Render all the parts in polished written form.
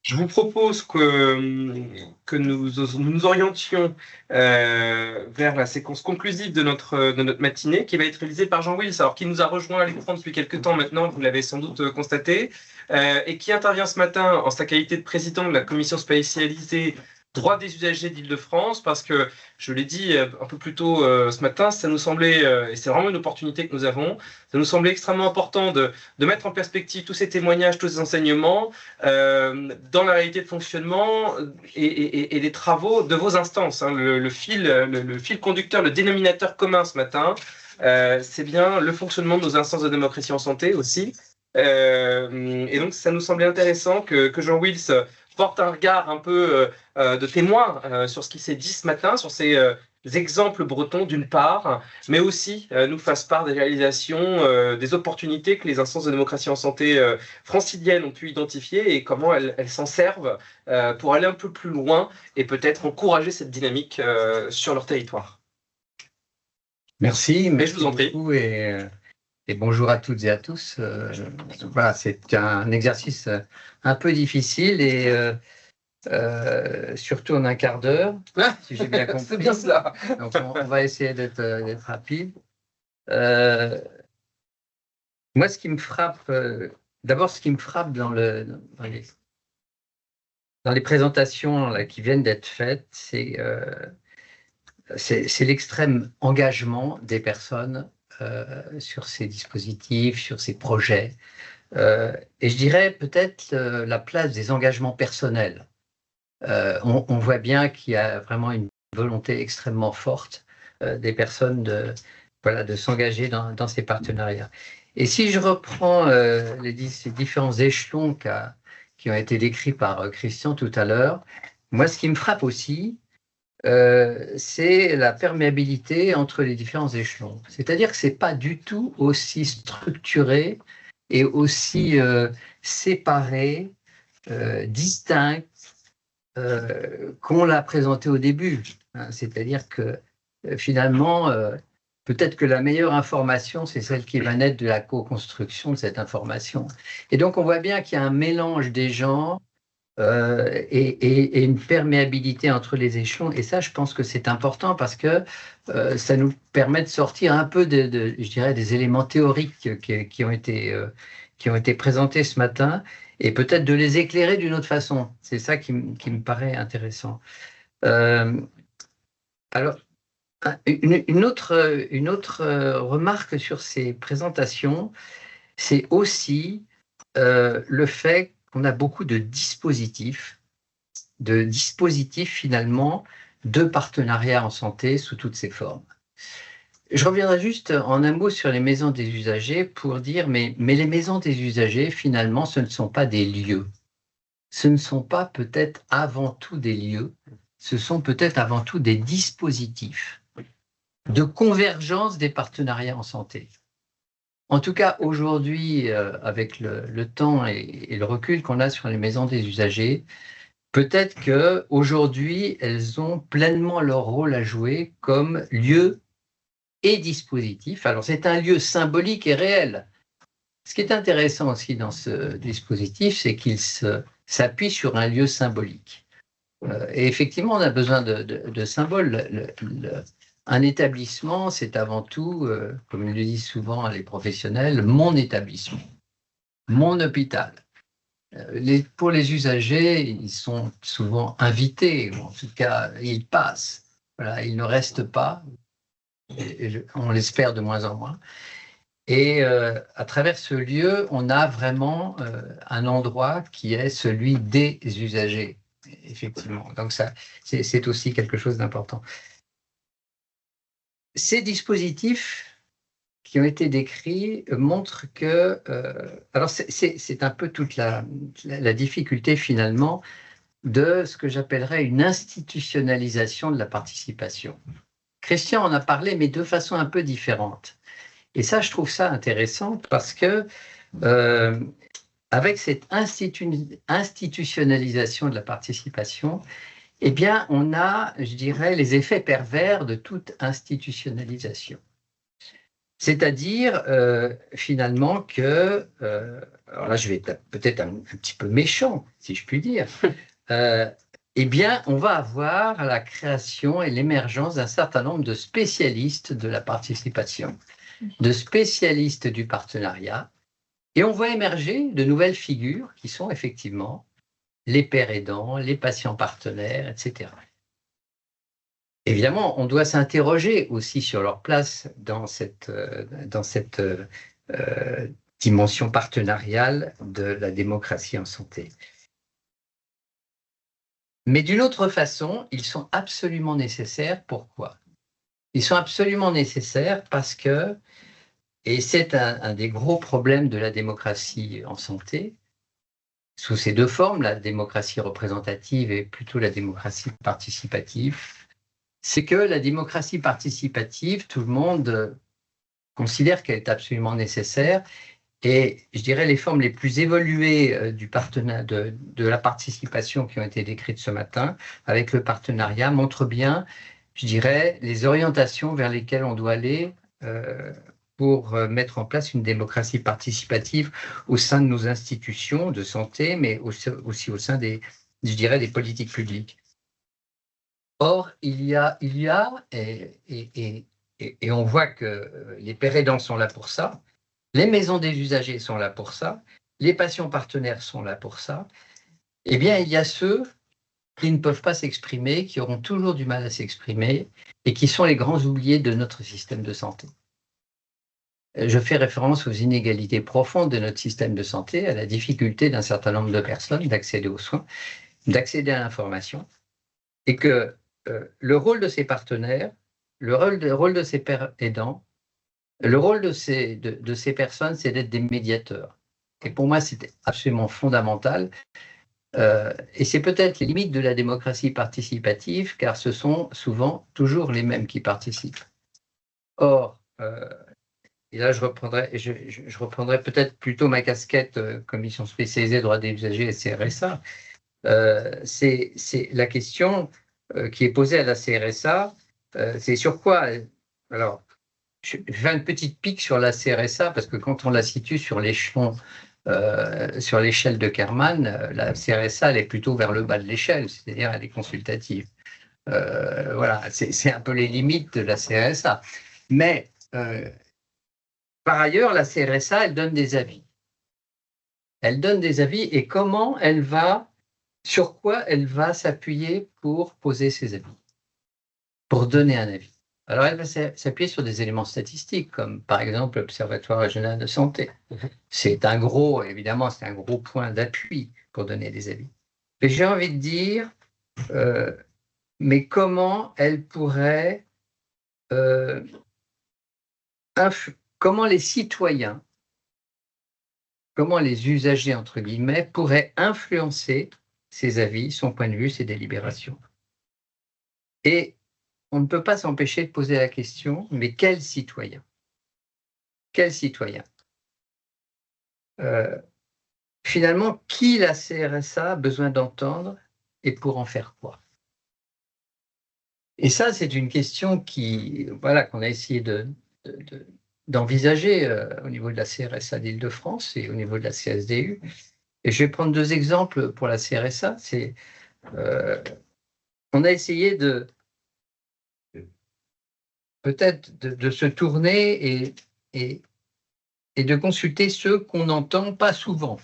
Je vous propose que nous orientions vers la séquence conclusive de notre matinée, qui va être réalisée par Jean Wills, alors qui nous a rejoint à l'écran depuis quelques temps maintenant, vous l'avez sans doute constaté, et qui intervient ce matin en sa qualité de président de la commission spécialisée droit des usagers d'Île-de-France, parce que, je l'ai dit un peu plus tôt ce matin, ça nous semblait, et c'est vraiment une opportunité que nous avons, ça nous semblait extrêmement important de mettre en perspective tous ces témoignages, tous ces enseignements, dans la réalité de fonctionnement et les travaux de vos instances. Hein. Le fil conducteur, le dénominateur commun ce matin, c'est bien le fonctionnement de nos instances de démocratie en santé aussi. Et donc, ça nous semblait intéressant que Jean Wills porte un regard un peu de témoin sur ce qui s'est dit ce matin, sur ces exemples bretons d'une part, mais aussi nous fasse part des réalisations, des opportunités que les instances de démocratie en santé franciliennes ont pu identifier et comment elles s'en servent pour aller un peu plus loin et peut-être encourager cette dynamique sur leur territoire. Merci je vous en prie. beaucoup et bonjour à toutes et à tous. Voilà, c'est un exercice un peu difficile et surtout en un quart d'heure, si j'ai bien compris. C'est bien cela. Donc on va essayer d'être rapide. Moi, ce qui me frappe, d'abord, ce qui me frappe dans les présentations là, qui viennent d'être faites, c'est l'extrême engagement des personnes sur ces dispositifs, sur ces projets. Et je dirais peut-être la place des engagements personnels. On voit bien qu'il y a vraiment une volonté extrêmement forte des personnes de s'engager dans ces partenariats. Et si je reprends ces différents échelons qui ont été décrits par Christian tout à l'heure, moi, ce qui me frappe aussi, c'est la perméabilité entre les différents échelons. C'est-à-dire que ce n'est pas du tout aussi structuré et aussi séparé, distinct qu'on l'a présenté au début. C'est-à-dire que finalement, peut-être que la meilleure information, c'est celle qui va naître de la co-construction de cette information. Et donc, on voit bien qu'il y a un mélange des genres et une perméabilité entre les échelons. Et ça, je pense que c'est important parce que ça nous permet de sortir un peu, je dirais, des éléments théoriques qui ont été présentés ce matin et peut-être de les éclairer d'une autre façon. C'est ça qui me paraît intéressant. Alors, une autre remarque sur ces présentations, c'est aussi le fait qu'on a beaucoup de dispositifs finalement de partenariat en santé sous toutes ses formes. Je reviendrai juste en un mot sur les maisons des usagers pour dire, mais les maisons des usagers, finalement, ce ne sont pas des lieux. Ce ne sont pas peut-être avant tout des lieux, ce sont peut-être avant tout des dispositifs de convergence des partenariats en santé. En tout cas, aujourd'hui, avec le temps et le recul qu'on a sur les maisons des usagers, peut-être qu'aujourd'hui, elles ont pleinement leur rôle à jouer comme lieu et dispositif. Alors, c'est un lieu symbolique et réel. Ce qui est intéressant aussi dans ce dispositif, c'est qu'il s'appuie sur un lieu symbolique. Et effectivement, on a besoin de symboles. Un établissement, c'est avant tout, comme le disent souvent les professionnels, mon établissement, mon hôpital. Pour les usagers, ils sont souvent invités, ou en tout cas, ils passent. Voilà, ils ne restent pas, on l'espère de moins en moins. Et à travers ce lieu, on a vraiment un endroit qui est celui des usagers, effectivement. Donc ça, c'est aussi quelque chose d'important. Ces dispositifs qui ont été décrits montrent que... alors, c'est un peu toute la difficulté, finalement, de ce que j'appellerais une institutionnalisation de la participation. Christian en a parlé, mais de façon un peu différente. Et ça, je trouve ça intéressant parce que avec cette institutionnalisation de la participation, eh bien, on a, je dirais, les effets pervers de toute institutionnalisation. C'est-à-dire, finalement, que, alors là, je vais être peut-être un petit peu méchant, si je puis dire, eh bien, on va avoir la création et l'émergence d'un certain nombre de spécialistes de la participation, de spécialistes du partenariat, et on voit émerger de nouvelles figures qui sont effectivement les pairs aidants, les patients partenaires, etc. Évidemment, on doit s'interroger aussi sur leur place dans cette dimension partenariale de la démocratie en santé. Mais d'une autre façon, ils sont absolument nécessaires. Pourquoi? Ils sont absolument nécessaires parce que, et c'est un des gros problèmes de la démocratie en santé, sous ces deux formes, la démocratie représentative et plutôt la démocratie participative, c'est que la démocratie participative, tout le monde considère qu'elle est absolument nécessaire. Et je dirais les formes les plus évoluées de la participation qui ont été décrites ce matin avec le partenariat montrent bien, je dirais, les orientations vers lesquelles on doit aller pour mettre en place une démocratie participative au sein de nos institutions de santé, mais aussi au sein des, je dirais, des politiques publiques. Or, il y a et on voit que les pairs aidants sont là pour ça, les maisons des usagers sont là pour ça, les patients partenaires sont là pour ça. Eh bien, il y a ceux qui ne peuvent pas s'exprimer, qui auront toujours du mal à s'exprimer et qui sont les grands oubliés de notre système de santé. Je fais référence aux inégalités profondes de notre système de santé, à la difficulté d'un certain nombre de personnes d'accéder aux soins, d'accéder à l'information, et que le rôle de ces partenaires, le rôle de ces pairs aidants, le rôle de ces personnes, c'est d'être des médiateurs. Et pour moi, c'est absolument fondamental. Et c'est peut-être les limites de la démocratie participative, car ce sont souvent toujours les mêmes qui participent. Or, et là je reprendrai peut-être plutôt ma casquette commission spécialisée droits des usagers et CRSA. C'est la question qui est posée à la CRSA, c'est sur quoi. Alors, je fais une petite pique sur la CRSA parce que quand on la situe sur l'échelon, sur l'échelle de Kerman, la CRSA elle est plutôt vers le bas de l'échelle, c'est-à-dire elle est consultative. Voilà, c'est un peu les limites de la CRSA. Mais par ailleurs, la CRSA elle donne des avis. Elle donne des avis et comment elle va, sur quoi elle va s'appuyer pour poser ses avis, pour donner un avis. Alors, elle va s'appuyer sur des éléments statistiques, comme par exemple l'Observatoire régional de santé. C'est un gros, évidemment, c'est un gros point d'appui pour donner des avis. Mais j'ai envie de dire, mais comment elle pourrait, comment les citoyens, comment les usagers, entre guillemets, pourraient influencer ses avis, son point de vue, ses délibérations. Et on ne peut pas s'empêcher de poser la question, mais quel citoyen? Quel citoyen? Finalement, qui la CRSA a besoin d'entendre et pour en faire quoi? Et ça, c'est une question qu'on a essayé d'envisager au niveau de la CRSA d'Île-de-France et au niveau de la CSDU. Et je vais prendre deux exemples pour la CRSA. On a essayé peut-être de se tourner et de consulter ceux qu'on n'entend pas souvent,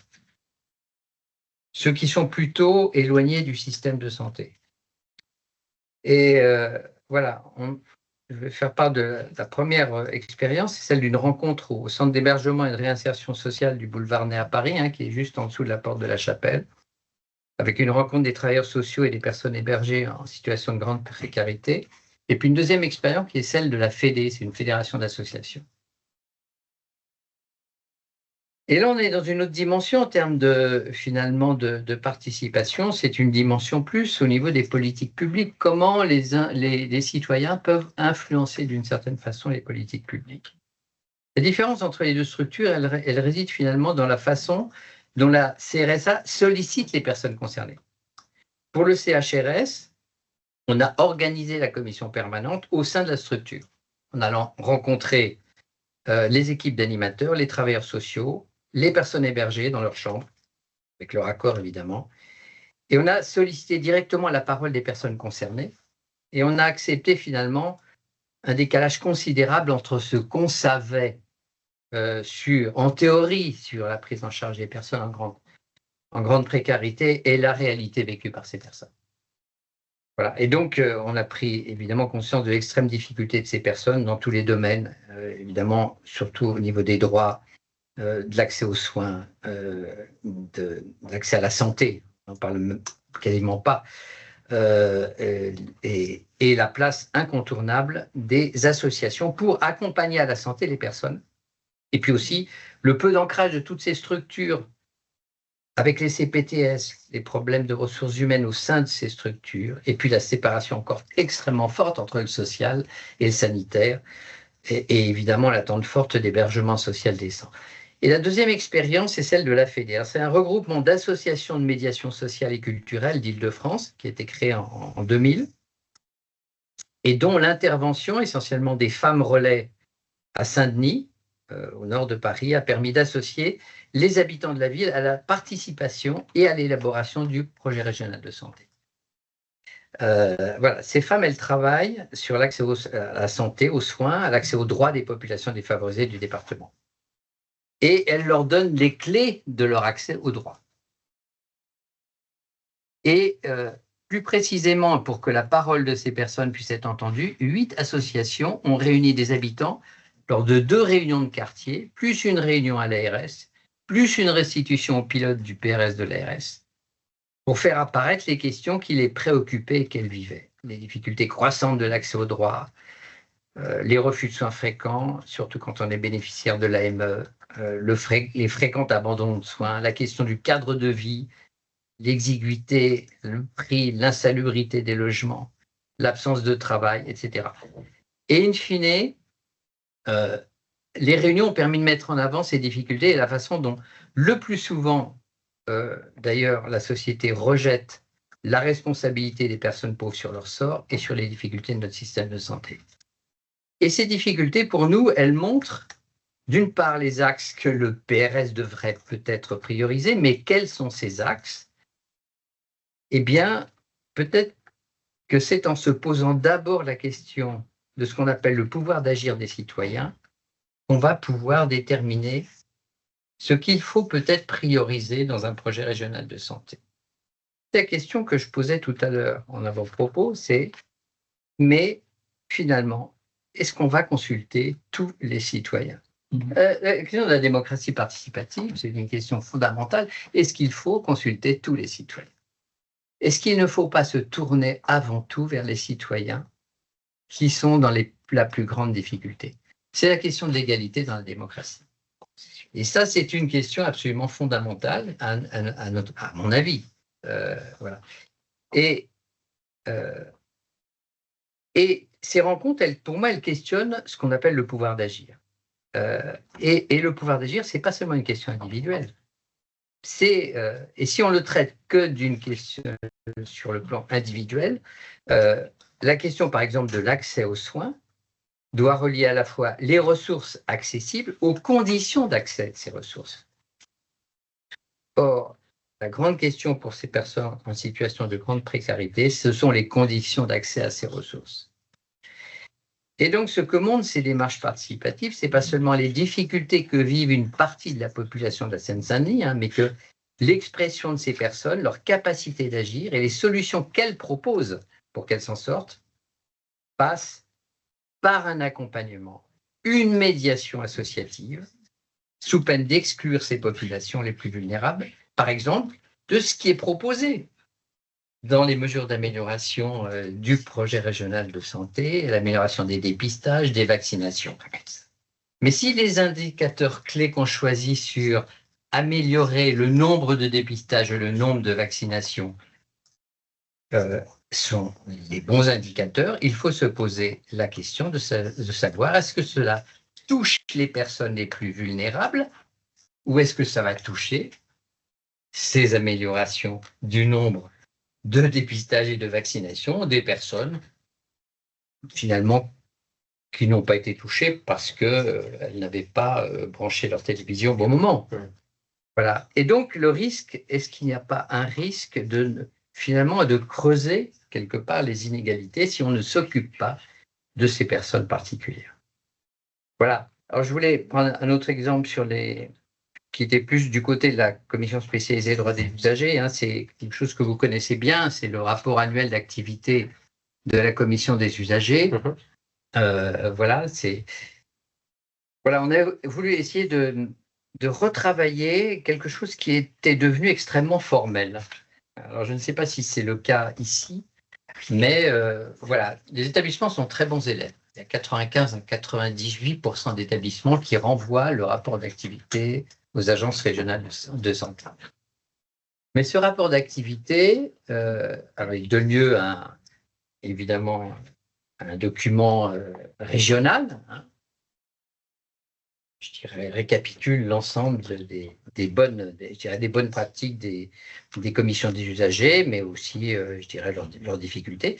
ceux qui sont plutôt éloignés du système de santé. Et voilà, je vais faire part de la première expérience, c'est celle d'une rencontre au centre d'hébergement et de réinsertion sociale du boulevard Ney à Paris, qui est juste en dessous de la porte de la Chapelle, avec une rencontre des travailleurs sociaux et des personnes hébergées en situation de grande précarité. Et puis une deuxième expérience qui est celle de la FEDE, c'est une fédération d'associations. Et là, on est dans une autre dimension en termes finalement de participation. C'est une dimension plus au niveau des politiques publiques. Comment les citoyens peuvent influencer d'une certaine façon les politiques publiques. La différence entre les deux structures, elle réside finalement dans la façon dont la CRSA sollicite les personnes concernées. Pour le CHRS, on a organisé la commission permanente au sein de la structure, en allant rencontrer les équipes d'animateurs, les travailleurs sociaux, les personnes hébergées dans leur chambre, avec leur accord évidemment. Et on a sollicité directement la parole des personnes concernées et on a accepté finalement un décalage considérable entre ce qu'on savait en théorie sur la prise en charge des personnes en grande précarité et la réalité vécue par ces personnes. Voilà. Et donc, on a pris évidemment conscience de l'extrême difficulté de ces personnes dans tous les domaines, évidemment, surtout au niveau des droits, de l'accès aux soins, de l'accès à la santé, on n'en parle quasiment pas, et la place incontournable des associations pour accompagner à la santé les personnes. Et puis aussi, le peu d'ancrage de toutes ces structures avec les CPTS, les problèmes de ressources humaines au sein de ces structures, et puis la séparation encore extrêmement forte entre le social et le sanitaire, et évidemment l'attente forte d'hébergement social décent. Et la deuxième expérience, c'est celle de la FEDER. C'est un regroupement d'associations de médiation sociale et culturelle d'Île-de-France, qui a été créé en 2000, et dont l'intervention, essentiellement des femmes relais à Saint-Denis, au nord de Paris, a permis d'associer les habitants de la ville à la participation et à l'élaboration du projet régional de santé. Voilà, ces femmes, elles travaillent sur l'accès à la santé, aux soins, à l'accès aux droits des populations défavorisées du département. Et elles leur donnent les clés de leur accès aux droits. Et plus précisément, pour que la parole de ces personnes puisse être entendue, 8 associations ont réuni des habitants lors de 2 réunions de quartier, plus une réunion à l'ARS, plus une restitution au pilote du PRS de l'ARS, pour faire apparaître les questions qui les préoccupaient et qu'elles vivaient. Les difficultés croissantes de l'accès aux droits, les refus de soins fréquents, surtout quand on est bénéficiaire de l'AME, les fréquents abandons de soins, la question du cadre de vie, l'exiguïté, le prix, l'insalubrité des logements, l'absence de travail, etc. Et in fine, les réunions ont permis de mettre en avant ces difficultés et la façon dont, le plus souvent, d'ailleurs, la société rejette la responsabilité des personnes pauvres sur leur sort et sur les difficultés de notre système de santé. Et ces difficultés, pour nous, elles montrent, d'une part, les axes que le PRS devrait peut-être prioriser, mais quels sont ces axes? Eh bien, peut-être que c'est en se posant d'abord la question de ce qu'on appelle le pouvoir d'agir des citoyens qu'on va pouvoir déterminer ce qu'il faut peut-être prioriser dans un projet régional de santé. La question que je posais tout à l'heure en avant-propos, c'est mais finalement, est-ce qu'on va consulter tous les citoyens? La question de la démocratie participative, c'est une question fondamentale. Est-ce qu'il faut consulter tous les citoyens? Est-ce qu'il ne faut pas se tourner avant tout vers les citoyens qui sont dans la plus grande difficulté? C'est la question de l'égalité dans la démocratie. Et ça, c'est une question absolument fondamentale, à mon avis. Voilà. Et ces rencontres, pour moi, elles questionnent ce qu'on appelle le pouvoir d'agir. Et le pouvoir d'agir, ce n'est pas seulement une question individuelle. Et si on le traite que d'une question sur le plan individuel, la question, par exemple, de l'accès aux soins doit relier à la fois les ressources accessibles aux conditions d'accès de ces ressources. Or, la grande question pour ces personnes en situation de grande précarité, ce sont les conditions d'accès à ces ressources. Et donc, ce que montrent ces démarches participatives, ce n'est pas seulement les difficultés que vivent une partie de la population de la Seine-Saint-Denis, mais que l'expression de ces personnes, leur capacité d'agir et les solutions qu'elles proposent pour qu'elles s'en sortent passent par un accompagnement, une médiation associative, sous peine d'exclure ces populations les plus vulnérables, par exemple, de ce qui est proposé dans les mesures d'amélioration du projet régional de santé, l'amélioration des dépistages, des vaccinations. Mais si les indicateurs clés qu'on choisit sur améliorer le nombre de dépistages et le nombre de vaccinations sont les bons indicateurs, il faut se poser la question de savoir est-ce que cela touche les personnes les plus vulnérables ou est-ce que ça va toucher ces améliorations du nombre de dépistage et de vaccination des personnes finalement qui n'ont pas été touchées parce qu'elles n'avaient pas branché leur télévision au bon moment. Voilà. Et donc, le risque, est-ce qu'il n'y a pas un risque finalement de creuser quelque part les inégalités si on ne s'occupe pas de ces personnes particulières? Voilà. Alors, je voulais prendre un autre exemple qui était plus du côté de la commission spécialisée droits des usagers. C'est quelque chose que vous connaissez bien, c'est le rapport annuel d'activité de la commission des usagers. Voilà, on a voulu essayer de retravailler quelque chose qui était devenu extrêmement formel. Alors, je ne sais pas si c'est le cas ici, mais voilà, les établissements sont très bons élèves. Il y a 95 à 98% d'établissements qui renvoient le rapport d'activité aux agences régionales de santé. Mais ce rapport d'activité, alors il donne lieu évidemment un document régional, je dirais, récapitule l'ensemble des bonnes pratiques des commissions des usagers, mais aussi, je dirais, leurs difficultés.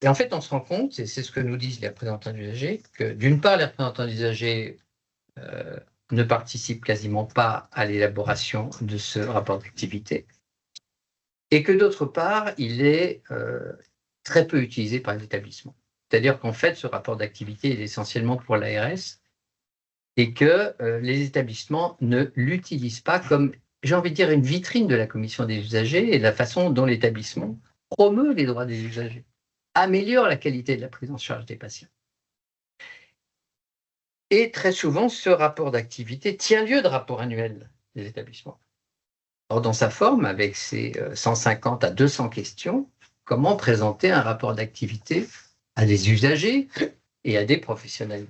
Et en fait, on se rend compte, et c'est ce que nous disent les représentants des usagers, que d'une part, les représentants des usagers ne participent quasiment pas à l'élaboration de ce rapport d'activité, et que d'autre part, il est très peu utilisé par les établissements. C'est-à-dire qu'en fait, ce rapport d'activité est essentiellement pour l'ARS, et que les établissements ne l'utilisent pas comme, j'ai envie de dire, une vitrine de la commission des usagers et de la façon dont l'établissement promeut les droits des usagers, améliore la qualité de la prise en charge des patients. Et très souvent, ce rapport d'activité tient lieu de rapport annuel des établissements. Or, dans sa forme, avec ses 150 à 200 questions, comment présenter un rapport d'activité à des usagers et à des professionnels?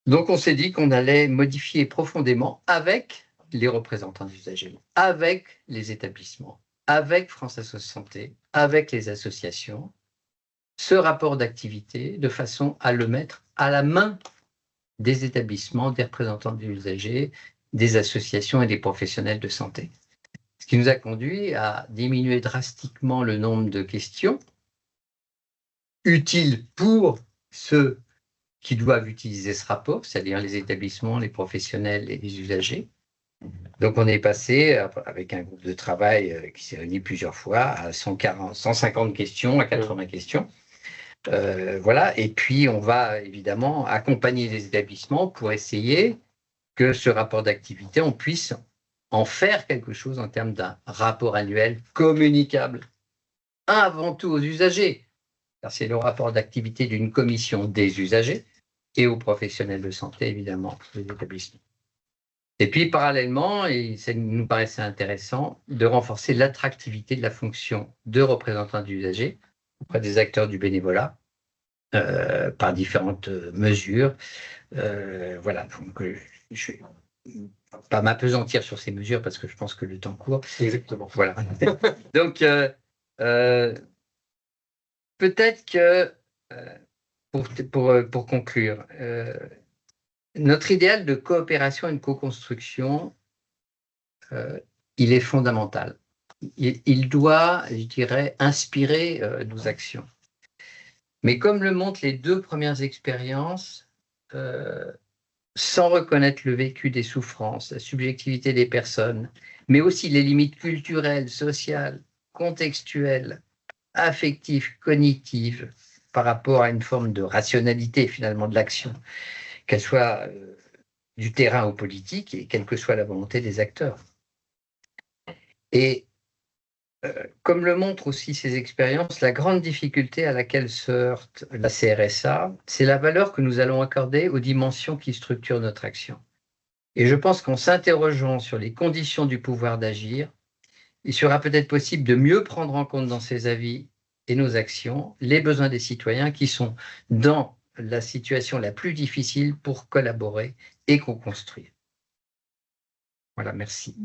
Donc, on s'est dit qu'on allait modifier profondément avec les représentants des usagers, avec les établissements, avec France Assos Santé, avec les associations, ce rapport d'activité de façon à le mettre à la main des établissements, des représentants des usagers, des associations et des professionnels de santé. Ce qui nous a conduit à diminuer drastiquement le nombre de questions utiles pour ceux qui doivent utiliser ce rapport, c'est-à-dire les établissements, les professionnels et les usagers. Donc, on est passé, avec un groupe de travail qui s'est réuni plusieurs fois, à 150 questions, à 80 questions. Voilà. Et puis, on va évidemment accompagner les établissements pour essayer que ce rapport d'activité, on puisse en faire quelque chose en termes d'un rapport annuel communicable, avant tout aux usagers, car c'est le rapport d'activité d'une commission des usagers et aux professionnels de santé, évidemment, des établissements. Et puis, parallèlement, et ça nous paraissait intéressant, de renforcer l'attractivité de la fonction de représentant des usagers auprès des acteurs du bénévolat par différentes mesures. Voilà, donc je ne vais pas m'appesantir sur ces mesures parce que je pense que le temps court. Exactement. Voilà. Donc, peut-être que, pour conclure, notre idéal de coopération et de co-construction, il est fondamental. Il doit, je dirais, inspirer nos actions. Mais comme le montrent les deux premières expériences, sans reconnaître le vécu des souffrances, la subjectivité des personnes, mais aussi les limites culturelles, sociales, contextuelles, affectives, cognitives, par rapport à une forme de rationalité finalement de l'action, qu'elle soit du terrain au politique et quelle que soit la volonté des acteurs. Et comme le montrent aussi ces expériences, la grande difficulté à laquelle se heurte la CRSA, c'est la valeur que nous allons accorder aux dimensions qui structurent notre action. Et je pense qu'en s'interrogeant sur les conditions du pouvoir d'agir, il sera peut-être possible de mieux prendre en compte dans ces avis et nos actions les besoins des citoyens qui sont dans la situation la plus difficile pour collaborer et co-construire. Voilà, merci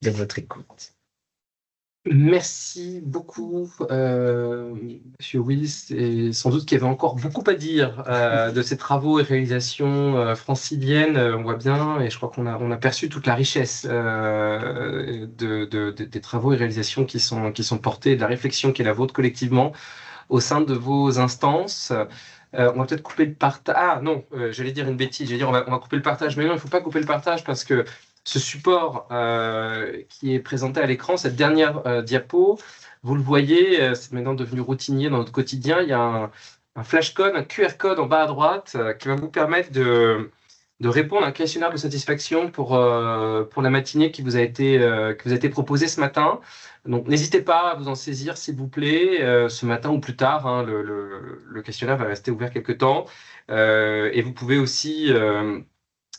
de votre écoute. Merci beaucoup, Monsieur Wills. Et sans doute qu'il y avait encore beaucoup à dire de ces travaux et réalisations franciliennes. On voit bien, et je crois qu'on a perçu toute la richesse des travaux et réalisations qui sont portés, de la réflexion qui est la vôtre collectivement au sein de vos instances. On va peut-être couper le partage. Ah non, j'allais dire une bêtise. J'allais dire on va couper le partage. Mais non, il ne faut pas couper le partage parce que ce support qui est présenté à l'écran, cette dernière diapo, vous le voyez, c'est maintenant devenu routinier dans notre quotidien. Il y a un flashcode, un QR code en bas à droite qui va vous permettre de répondre à un questionnaire de satisfaction pour la matinée qui vous a été proposée ce matin. Donc, n'hésitez pas à vous en saisir, s'il vous plaît, ce matin ou plus tard. Hein, le questionnaire va rester ouvert quelque temps. Et vous pouvez aussi,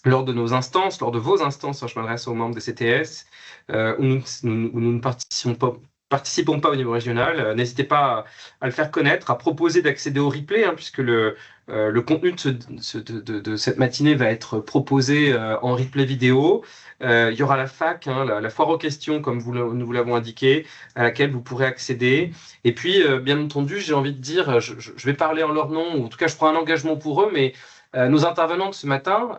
lors de nos instances, lors de vos instances, hein, je m'adresse aux membres des CTS, où nous ne participons pas au niveau régional, n'hésitez pas à le faire connaître, à proposer d'accéder au replay, hein, puisque le contenu de cette matinée va être proposé en replay vidéo. Il y aura la FAQ, hein, la foire aux questions, comme nous vous l'avons indiqué, à laquelle vous pourrez accéder. Et puis, bien entendu, j'ai envie de dire, je vais parler en leur nom, ou en tout cas, je prends un engagement pour eux, mais nos intervenants de ce matin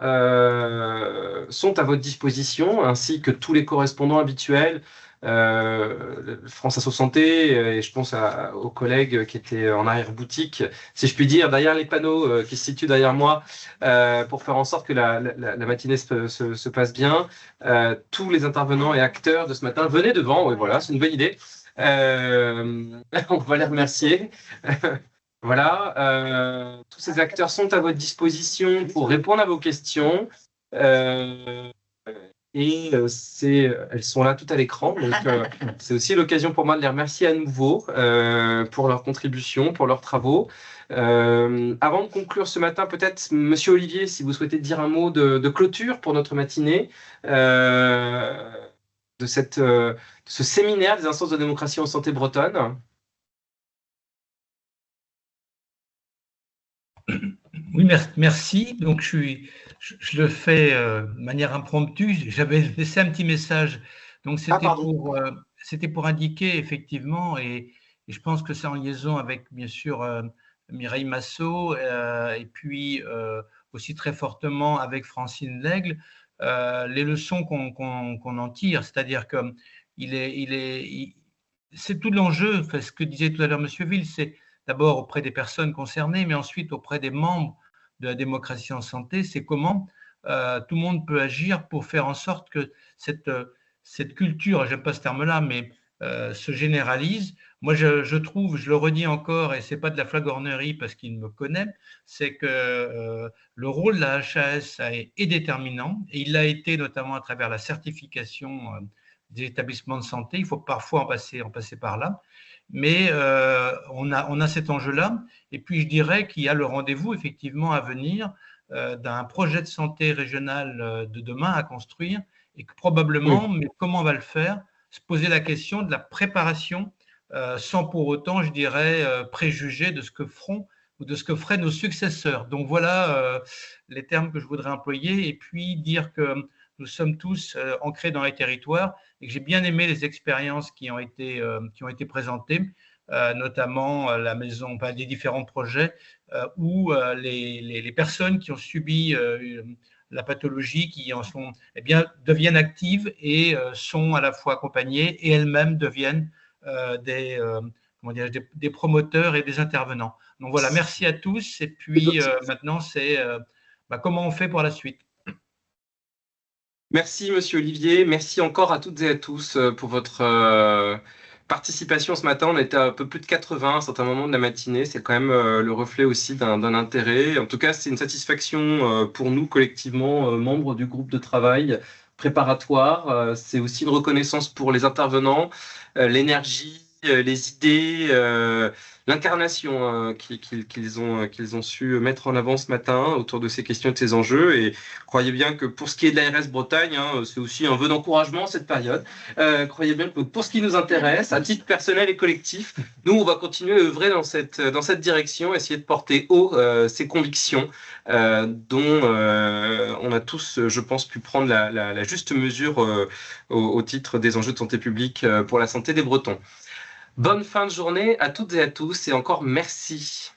sont à votre disposition, ainsi que tous les correspondants habituels, France Asso Santé, et je pense aux collègues qui étaient en arrière-boutique, si je puis dire, derrière les panneaux qui se situent derrière moi, pour faire en sorte que la matinée se passe bien. Tous les intervenants et acteurs de ce matin, venez devant, oui, voilà, c'est une bonne idée. On va les remercier. Voilà, tous ces acteurs sont à votre disposition pour répondre à vos questions. Elles sont là tout à l'écran. Donc, c'est aussi l'occasion pour moi de les remercier à nouveau pour leur contribution, pour leurs travaux. Avant de conclure ce matin, peut-être, Monsieur Olivier, si vous souhaitez dire un mot de clôture pour notre matinée, de ce séminaire des instances de démocratie en santé bretonne. Oui, merci. Donc, je le fais de manière impromptue. J'avais laissé un petit message. Donc, c'était pour indiquer effectivement, et je pense que c'est en liaison avec, bien sûr, Mireille Massot, et puis aussi très fortement avec Francine Lègle, les leçons qu'on en tire. C'est-à-dire que c'est tout l'enjeu, ce que disait tout à l'heure M. Ville, c'est d'abord auprès des personnes concernées, mais ensuite auprès des membres de la démocratie en santé, c'est comment tout le monde peut agir pour faire en sorte que cette culture, j'aime pas ce terme-là, mais se généralise. Moi, je trouve, je le redis encore, et c'est pas de la flagornerie parce qu'il me connaît, c'est que le rôle de la HAS est déterminant, et il l'a été notamment à travers la certification des établissements de santé. Il faut parfois en passer par là. Mais on a cet enjeu-là. Et puis, je dirais qu'il y a le rendez-vous, effectivement, à venir d'un projet de santé régional de demain à construire, et que probablement, mais comment on va le faire, se poser la question de la préparation, sans pour autant, je dirais, préjuger de ce que feront ou de ce que feraient nos successeurs. Donc, voilà les termes que je voudrais employer, et puis dire que nous sommes tous ancrés dans les territoires, et que j'ai bien aimé les expériences qui ont été présentées, notamment la maison, des différents projets où les personnes qui ont subi la pathologie, qui en sont, deviennent actives et sont à la fois accompagnées, et elles-mêmes deviennent des promoteurs et des intervenants. Donc voilà, merci à tous. Et puis maintenant, c'est comment on fait pour la suite. Merci, Monsieur Olivier. Merci encore à toutes et à tous pour votre participation ce matin. On était à un peu plus de 80 à un certain moment de la matinée. C'est quand même le reflet aussi d'un intérêt. En tout cas, c'est une satisfaction pour nous collectivement, membres du groupe de travail préparatoire. C'est aussi une reconnaissance pour les intervenants, l'énergie, les idées, l'incarnation qu'ils ont su mettre en avant ce matin autour de ces questions et de ces enjeux. Et croyez bien que pour ce qui est de l'ARS Bretagne, c'est aussi un vœu d'encouragement cette période. Croyez bien que pour ce qui nous intéresse, à titre personnel et collectif, nous, on va continuer à œuvrer dans cette direction, essayer de porter haut ces convictions dont on a tous, je pense, pu prendre la juste mesure au titre des enjeux de santé publique pour la santé des Bretons. Bonne fin de journée à toutes et à tous, et encore merci.